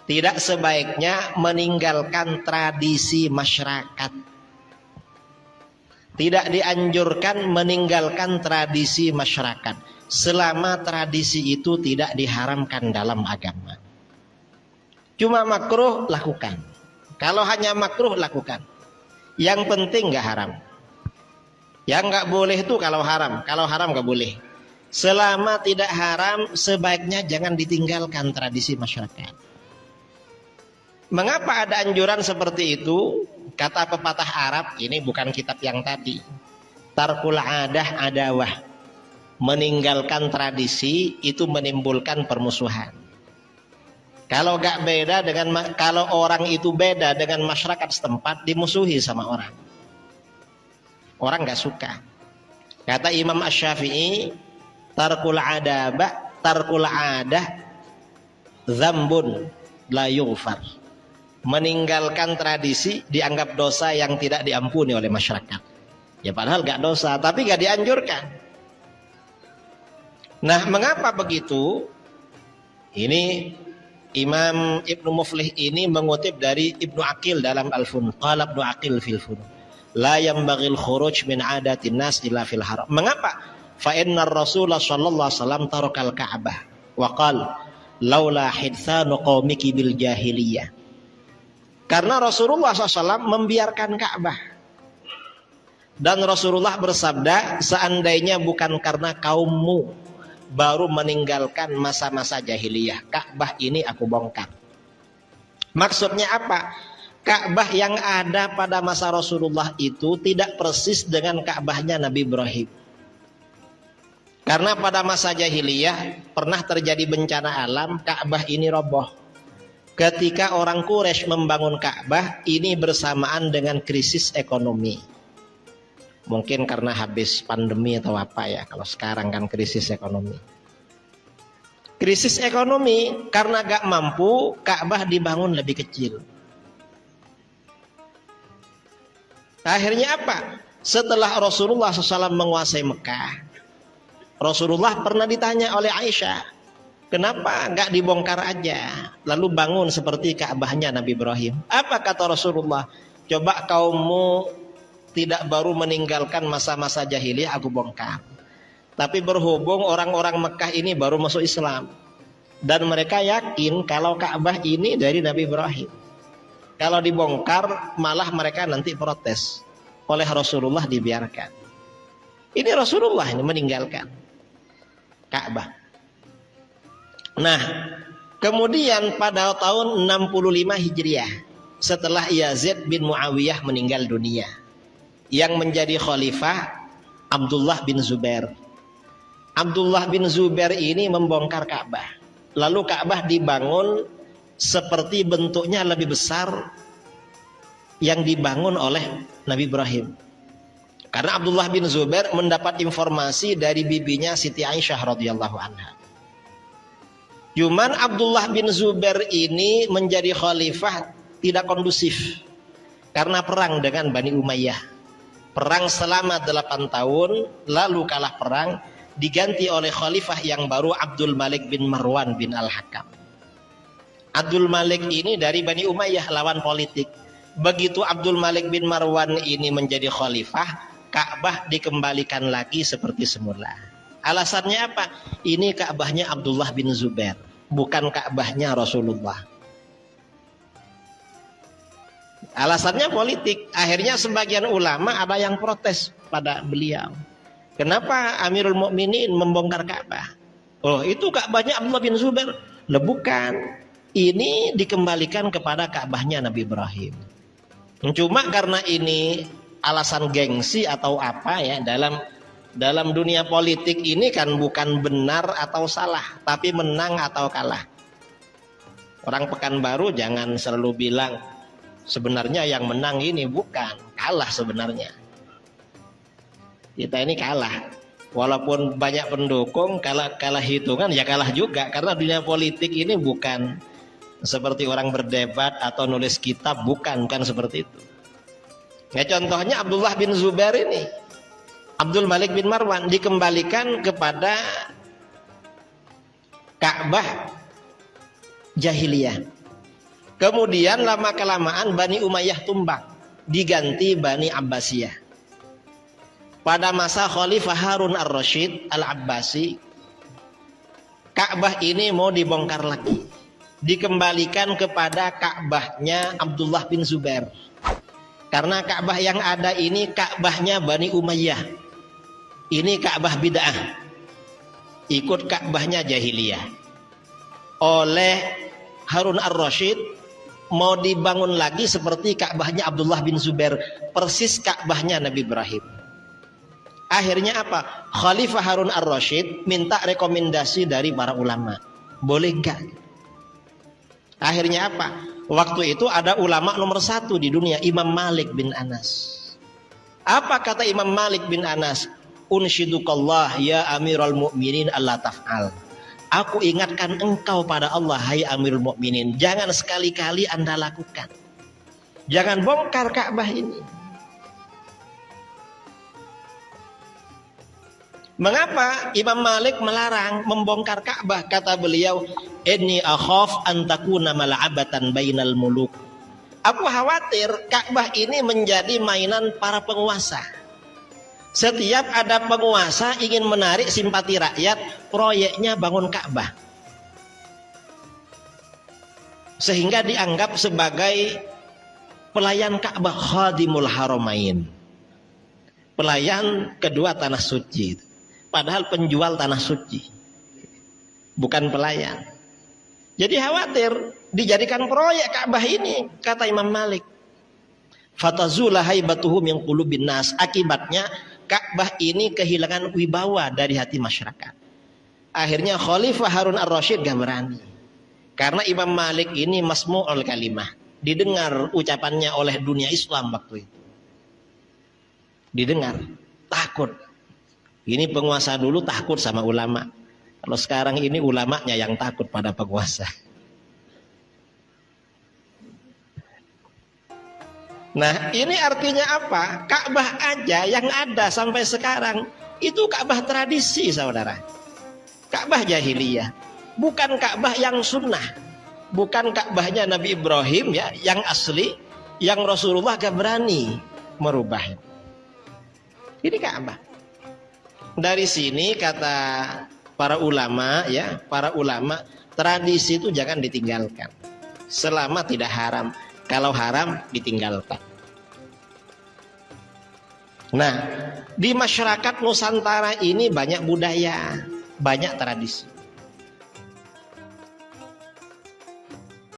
Tidak sebaiknya meninggalkan tradisi masyarakat. Tidak dianjurkan meninggalkan tradisi masyarakat selama tradisi itu tidak diharamkan dalam agama. Cuma makruh, lakukan. Kalau hanya makruh, lakukan. Yang penting gak haram. Yang gak boleh itu kalau haram. Kalau haram gak boleh. Selama tidak haram, sebaiknya jangan ditinggalkan tradisi masyarakat. Mengapa ada anjuran seperti itu? Kata pepatah Arab, ini bukan kitab yang tadi. Tarkul adah adawah. Meninggalkan tradisi itu menimbulkan permusuhan. Kalau gak beda dengan, kalau orang itu beda dengan masyarakat setempat, dimusuhi sama orang. Orang gak suka. Kata Imam Asy-Syafi'i, tarkul adah dzambun la yughfar. Meninggalkan tradisi dianggap dosa yang tidak diampuni oleh masyarakat. Ya padahal gak dosa, tapi gak dianjurkan. Nah, mengapa begitu? Ini Imam Ibnu Muflih ini mengutip dari Ibnu Aqil dalam Al-Fun. Qala Ibnu Aqil fil Fun. La yanbaghil khuruj min adatin nas illa fil haram. Mengapa? Fa inna Rasulullah sallallahu alaihi wasallam tarakal Ka'bah wa qala laula hitsanu qaumiki bil jahiliyah. Karena Rasulullah SAW membiarkan Ka'bah. Dan Rasulullah bersabda, seandainya bukan karena kaummu baru meninggalkan masa-masa jahiliyah, Ka'bah ini aku bongkar. Maksudnya apa? Ka'bah yang ada pada masa Rasulullah itu tidak persis dengan Ka'bahnya Nabi Ibrahim. Karena pada masa jahiliyah pernah terjadi bencana alam, Ka'bah ini roboh. Ketika orang Quraisy membangun Ka'bah, ini bersamaan dengan krisis ekonomi. Mungkin karena habis pandemi atau apa ya, kalau sekarang kan krisis ekonomi. Krisis ekonomi karena gak mampu, Ka'bah dibangun lebih kecil. Akhirnya apa? Setelah Rasulullah SAW menguasai Mekah, Rasulullah pernah ditanya oleh Aisyah, kenapa nggak dibongkar aja, lalu bangun seperti Ka'bahnya Nabi Ibrahim? Apa kata Rasulullah? Coba kaummu tidak baru meninggalkan masa-masa jahiliyah, aku bongkar. Tapi berhubung orang-orang Mekah ini baru masuk Islam, dan mereka yakin kalau Ka'bah ini dari Nabi Ibrahim. Kalau dibongkar malah mereka nanti protes. Oleh Rasulullah dibiarkan. Ini Rasulullah ini meninggalkan Ka'bah. Nah, kemudian pada tahun 65 Hijriah, setelah Yazid bin Muawiyah meninggal dunia, yang menjadi khalifah Abdullah bin Zubair. Abdullah bin Zubair ini membongkar Ka'bah. Lalu Ka'bah dibangun seperti bentuknya lebih besar yang dibangun oleh Nabi Ibrahim. Karena Abdullah bin Zubair mendapat informasi dari bibinya Siti Aisyah radhiyallahu anha. Cuman Abdullah bin Zubair ini menjadi khalifah tidak kondusif karena perang dengan Bani Umayyah. Perang selama 8 tahun, lalu kalah perang, diganti oleh khalifah yang baru Abdul Malik bin Marwan bin Al-Hakam. Abdul Malik ini dari Bani Umayyah, lawan politik. Begitu Abdul Malik bin Marwan ini menjadi khalifah, Ka'bah dikembalikan lagi seperti semula. Alasannya apa? Ini Ka'bahnya Abdullah bin Zubair, bukan Ka'bahnya Rasulullah. Alasannya politik. Akhirnya sebagian ulama ada yang protes pada beliau. Kenapa Amirul Mukminin membongkar Ka'bah? Oh, itu Ka'bahnya Abdullah bin Zubair. Lah bukan. Ini dikembalikan kepada Ka'bahnya Nabi Ibrahim. Cuma karena ini alasan gengsi atau apa ya, dalam dunia politik ini kan bukan benar atau salah, tapi menang atau kalah. Orang Pekanbaru jangan selalu bilang sebenarnya yang menang ini, bukan, kalah sebenarnya. Kita ini kalah. Walaupun banyak pendukung, kalah hitungan ya kalah juga, karena dunia politik ini bukan seperti orang berdebat atau nulis kitab, bukan seperti itu. Ya, contohnya Abdullah bin Zubair ini, Abdul Malik bin Marwan dikembalikan kepada Ka'bah jahiliyah. Kemudian lama-kelamaan Bani Umayyah tumbang, diganti Bani Abbasiyah. Pada masa Khalifah Harun ar-Rasyid al-Abbasi, Ka'bah ini mau dibongkar lagi, dikembalikan kepada Ka'bahnya Abdullah bin Zubair. Karena Ka'bah yang ada ini Ka'bahnya Bani Umayyah. Ini Ka'bah bid'ah, ikut Ka'bahnya jahiliyah. Oleh Harun ar-Rasyid mau dibangun lagi seperti Ka'bahnya Abdullah bin Zubair, persis Ka'bahnya Nabi Ibrahim. Akhirnya apa? Khalifah Harun ar-Rasyid minta rekomendasi dari para ulama, boleh enggak? Akhirnya apa? Waktu itu ada ulama nomor 1 di dunia, Imam Malik bin Anas. Apa kata Imam Malik bin Anas? Unsyidukallah ya Amirul Mukminin Allah taf'al. Aku ingatkan engkau pada Allah, hai Amirul Mukminin, jangan sekali-kali Anda lakukan. Jangan bongkar Ka'bah ini. Mengapa Imam Malik melarang membongkar Ka'bah? Kata beliau, inni akhaf an takuna mal'abatan bainal muluk. Aku khawatir Ka'bah ini menjadi mainan para penguasa. Setiap ada penguasa ingin menarik simpati rakyat, proyeknya bangun Ka'bah. Sehingga dianggap sebagai pelayan Ka'bah, khadimul haramain. Pelayan kedua tanah suci. Padahal penjual tanah suci, bukan pelayan. Jadi khawatir dijadikan proyek Ka'bah ini, kata Imam Malik. Fatazula haibatuhu min qulubin nas. Akibatnya Ka'bah ini kehilangan wibawa dari hati masyarakat. Akhirnya Khalifah Harun ar-Rasyid gak berani. Karena Imam Malik ini masmu'ul kalimah, didengar ucapannya oleh dunia Islam waktu itu. Didengar, takut. Ini penguasa dulu takut sama ulama. Kalau sekarang ini ulamanya yang takut pada penguasa. Nah, ini artinya apa? Ka'bah aja yang ada sampai sekarang itu Ka'bah tradisi, saudara. Ka'bah jahiliyah, bukan Ka'bah yang sunnah. Bukan Ka'bahnya Nabi Ibrahim ya, yang asli, yang Rasulullah gak berani merubah. Ini Ka'bah. Dari sini kata para ulama ya, para ulama, tradisi itu jangan ditinggalkan selama tidak haram. Kalau haram ditinggalkan. Nah, di masyarakat Nusantara ini banyak budaya, banyak tradisi.